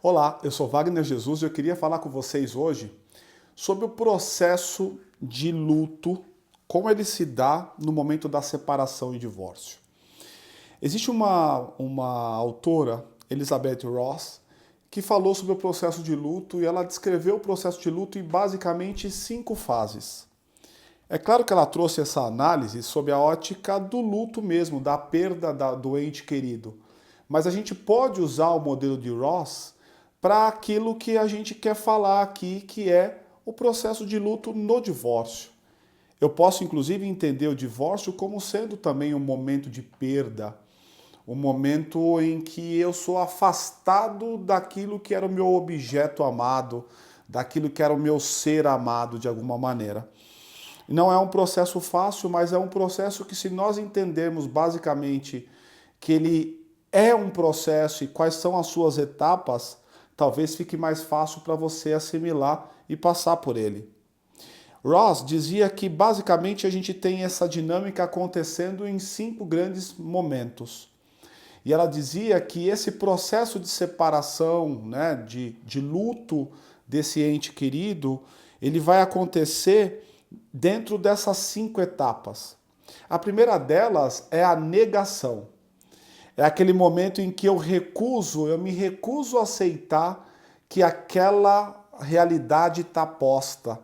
Olá, eu sou Wagner Jesus e eu queria falar com vocês hoje sobre o processo de luto, como ele se dá no momento da separação e divórcio. Existe uma autora, Elizabeth Ross, que falou sobre o processo de luto e ela descreveu o processo de luto em basicamente 5 fases. É claro que ela trouxe essa análise sob a ótica do luto mesmo, da perda do ente querido. Mas a gente pode usar o modelo de Ross para aquilo que a gente quer falar aqui, que é o processo de luto no divórcio. Eu posso, inclusive, entender o divórcio como sendo também um momento de perda, um momento em que eu sou afastado daquilo que era o meu objeto amado, daquilo que era o meu ser amado de alguma maneira. Não é um processo fácil, mas é um processo que, se nós entendermos basicamente que ele é um processo e quais são as suas etapas, talvez fique mais fácil para você assimilar e passar por ele. Ross dizia que basicamente a gente tem essa dinâmica acontecendo em 5 grandes momentos. E ela dizia que esse processo de separação, né, de luto desse ente querido, ele vai acontecer dentro dessas 5 etapas. A primeira delas é a negação. É aquele momento em que eu me recuso a aceitar que aquela realidade está posta.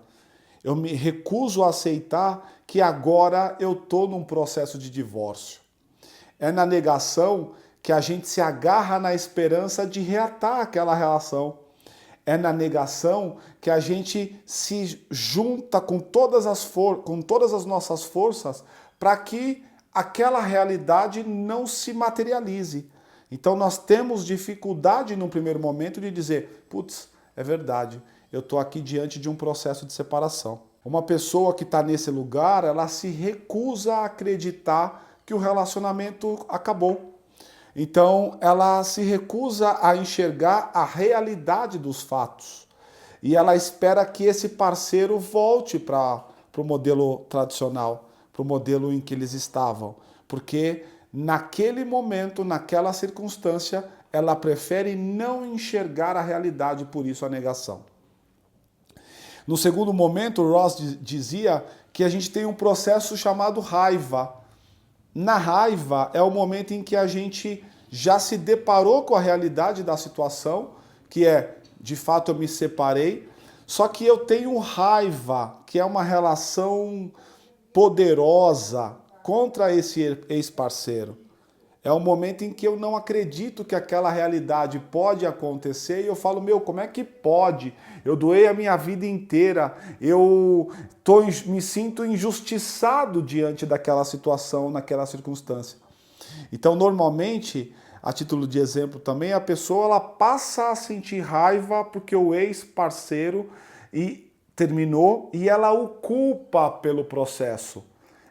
Eu me recuso a aceitar que agora eu estou num processo de divórcio. É na negação que a gente se agarra na esperança de reatar aquela relação. É na negação que a gente se junta com todas as nossas forças para que aquela realidade não se materialize. Então nós temos dificuldade num primeiro momento de dizer, putz, é verdade, eu estou aqui diante de um processo de separação. Uma pessoa que está nesse lugar, ela se recusa a acreditar que o relacionamento acabou. Então ela se recusa a enxergar a realidade dos fatos. E ela espera que esse parceiro volte para o modelo tradicional, para o modelo em que eles estavam. Porque naquele momento, naquela circunstância, ela prefere não enxergar a realidade, por isso a negação. No segundo momento, Ross dizia que a gente tem um processo chamado raiva. Na raiva é o momento em que a gente já se deparou com a realidade da situação, que é, de fato, eu me separei, só que eu tenho raiva, que é uma relação poderosa contra esse ex-parceiro. É o momento em que eu não acredito que aquela realidade pode acontecer e eu falo, como é que pode? Eu doei a minha vida inteira, me sinto injustiçado diante daquela situação, naquela circunstância. Então, normalmente, a título de exemplo também, a pessoa ela passa a sentir raiva porque o ex-parceiro terminou e ela o culpa pelo processo.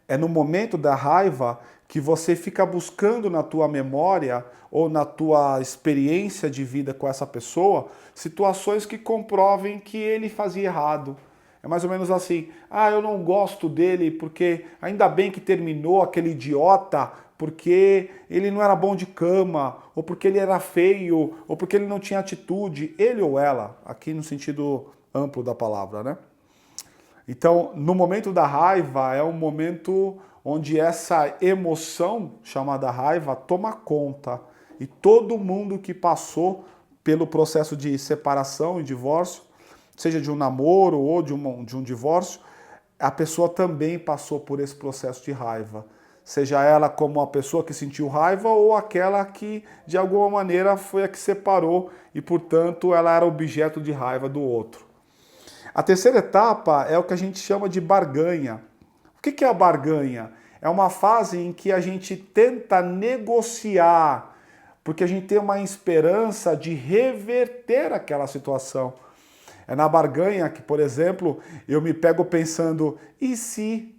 É no momento da raiva que você fica buscando na tua memória ou na tua experiência de vida com essa pessoa situações que comprovem que ele fazia errado. É mais ou menos assim, eu não gosto dele porque ainda bem que terminou aquele idiota, porque ele não era bom de cama, ou porque ele era feio, ou porque ele não tinha atitude, ele ou ela, aqui no sentido amplo da palavra, né? Então, no momento da raiva, é um momento onde essa emoção, chamada raiva, toma conta. E todo mundo que passou pelo processo de separação e divórcio, seja de um namoro ou de um divórcio, a pessoa também passou por esse processo de raiva. Seja ela como a pessoa que sentiu raiva ou aquela que, de alguma maneira, foi a que separou e, portanto, ela era objeto de raiva do outro. A terceira etapa é o que a gente chama de barganha. O que é a barganha? É uma fase em que a gente tenta negociar, porque a gente tem uma esperança de reverter aquela situação. É na barganha que, por exemplo, eu me pego pensando, e se?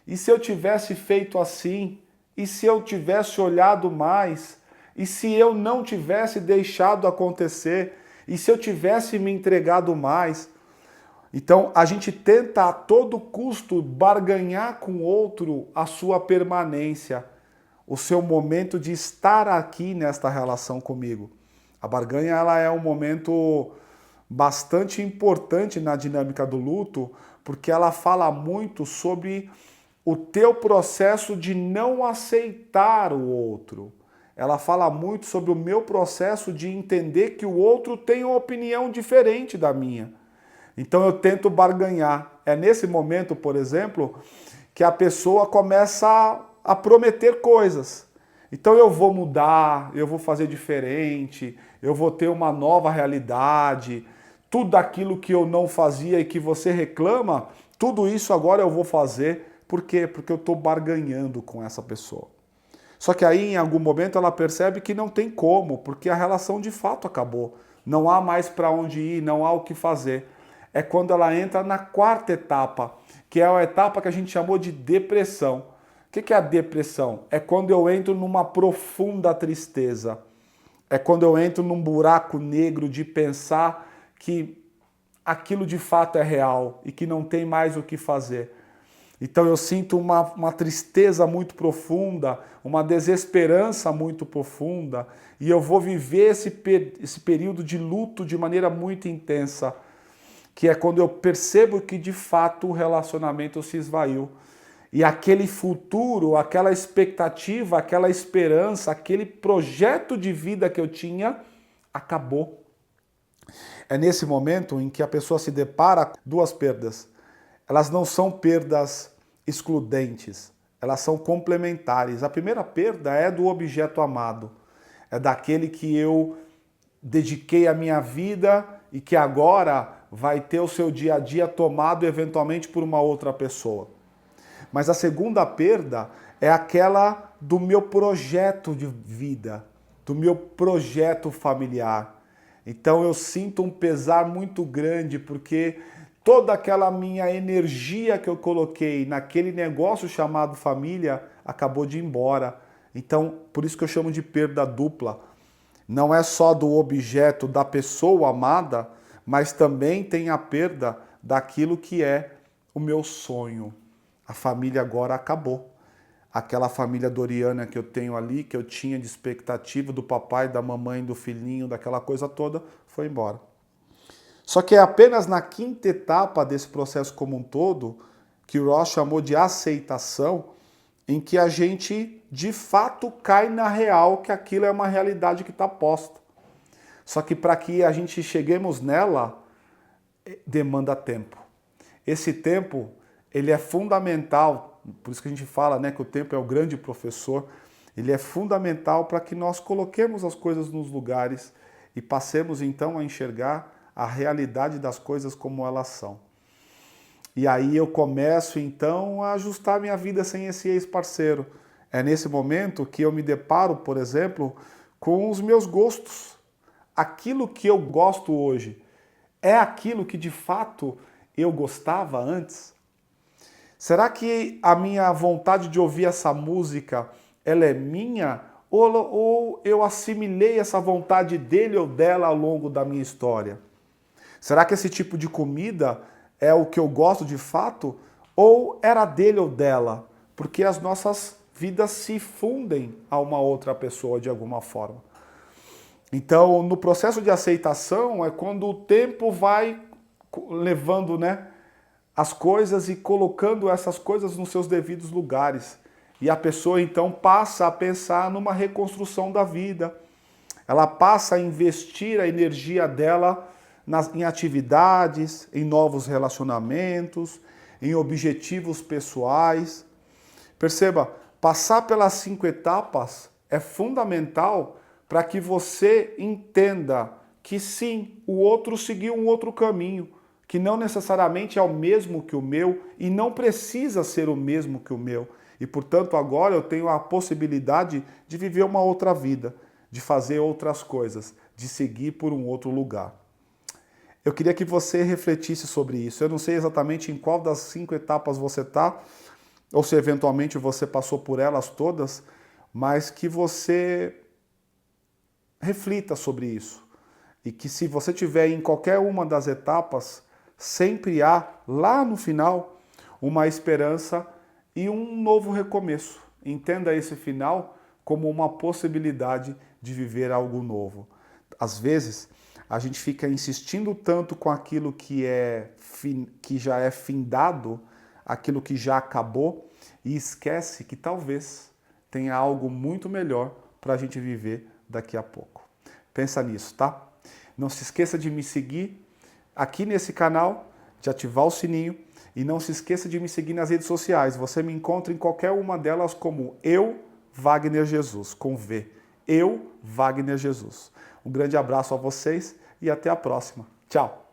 E se eu tivesse feito assim? E se eu tivesse olhado mais? E se eu não tivesse deixado acontecer? E se eu tivesse me entregado mais? Então, a gente tenta a todo custo barganhar com o outro a sua permanência, o seu momento de estar aqui nesta relação comigo. A barganha ela é um momento bastante importante na dinâmica do luto, porque ela fala muito sobre o teu processo de não aceitar o outro. Ela fala muito sobre o meu processo de entender que o outro tem uma opinião diferente da minha. Então eu tento barganhar. É nesse momento, por exemplo, que a pessoa começa a prometer coisas. Então eu vou mudar, eu vou fazer diferente, eu vou ter uma nova realidade. Tudo aquilo que eu não fazia e que você reclama, tudo isso agora eu vou fazer. Por quê? Porque eu estou barganhando com essa pessoa. Só que aí, em algum momento, ela percebe que não tem como, porque a relação de fato acabou. Não há mais para onde ir, não há o que fazer. É quando ela entra na quarta etapa, que é a etapa que a gente chamou de depressão. O que é a depressão? É quando eu entro numa profunda tristeza. É quando eu entro num buraco negro de pensar que aquilo de fato é real e que não tem mais o que fazer. Então eu sinto uma tristeza muito profunda, uma desesperança muito profunda, e eu vou viver esse período de luto de maneira muito intensa, que é quando eu percebo que de fato o relacionamento se esvaiu. E aquele futuro, aquela expectativa, aquela esperança, aquele projeto de vida que eu tinha, acabou. É nesse momento em que a pessoa se depara com duas perdas. Elas não são perdas excludentes, elas são complementares. A primeira perda é do objeto amado, é daquele que eu dediquei a minha vida e que agora vai ter o seu dia a dia tomado eventualmente por uma outra pessoa. Mas a segunda perda é aquela do meu projeto de vida, do meu projeto familiar. Então eu sinto um pesar muito grande porque toda aquela minha energia que eu coloquei naquele negócio chamado família acabou de ir embora. Então, por isso que eu chamo de perda dupla. Não é só do objeto da pessoa amada, mas também tem a perda daquilo que é o meu sonho. A família agora acabou. Aquela família doriana que eu tenho ali, que eu tinha de expectativa do papai, da mamãe, do filhinho, daquela coisa toda, foi embora. Só que é apenas na quinta etapa desse processo como um todo, que o Ross chamou de aceitação, em que a gente de fato cai na real que aquilo é uma realidade que está posta. Só que para que a gente cheguemos nela, demanda tempo. Esse tempo, ele é fundamental, por isso que a gente fala, né, que o tempo é o grande professor, ele é fundamental para que nós coloquemos as coisas nos lugares e passemos então a enxergar a realidade das coisas como elas são. E aí eu começo então a ajustar minha vida sem esse ex-parceiro. É nesse momento que eu me deparo, por exemplo, com os meus gostos. Aquilo que eu gosto hoje é aquilo que de fato eu gostava antes? Será que a minha vontade de ouvir essa música, ela é minha? Ou eu assimilei essa vontade dele ou dela ao longo da minha história? Será que esse tipo de comida é o que eu gosto de fato? Ou era dele ou dela? Porque as nossas vidas se fundem a uma outra pessoa de alguma forma. Então, no processo de aceitação é quando o tempo vai levando, né, as coisas e colocando essas coisas nos seus devidos lugares. E a pessoa então passa a pensar numa reconstrução da vida. Ela passa a investir a energia dela em atividades, em novos relacionamentos, em objetivos pessoais. Perceba, passar pelas 5 etapas é fundamental para que você entenda que sim, o outro seguiu um outro caminho, que não necessariamente é o mesmo que o meu e não precisa ser o mesmo que o meu. E, portanto, agora eu tenho a possibilidade de viver uma outra vida, de fazer outras coisas, de seguir por um outro lugar. Eu queria que você refletisse sobre isso. Eu não sei exatamente em qual das 5 etapas você está, ou se eventualmente você passou por elas todas, mas que você reflita sobre isso. E que se você tiver em qualquer uma das etapas, sempre há, lá no final, uma esperança e um novo recomeço. Entenda esse final como uma possibilidade de viver algo novo. às vezes, a gente fica insistindo tanto com aquilo que já é findado, aquilo que já acabou, e esquece que talvez tenha algo muito melhor para a gente viver daqui a pouco. Pensa nisso, tá? Não se esqueça de me seguir aqui nesse canal, de ativar o sininho, e não se esqueça de me seguir nas redes sociais. Você me encontra em qualquer uma delas como Wagner Jesus, com V. Wagner Jesus. Um grande abraço a vocês e até a próxima. Tchau!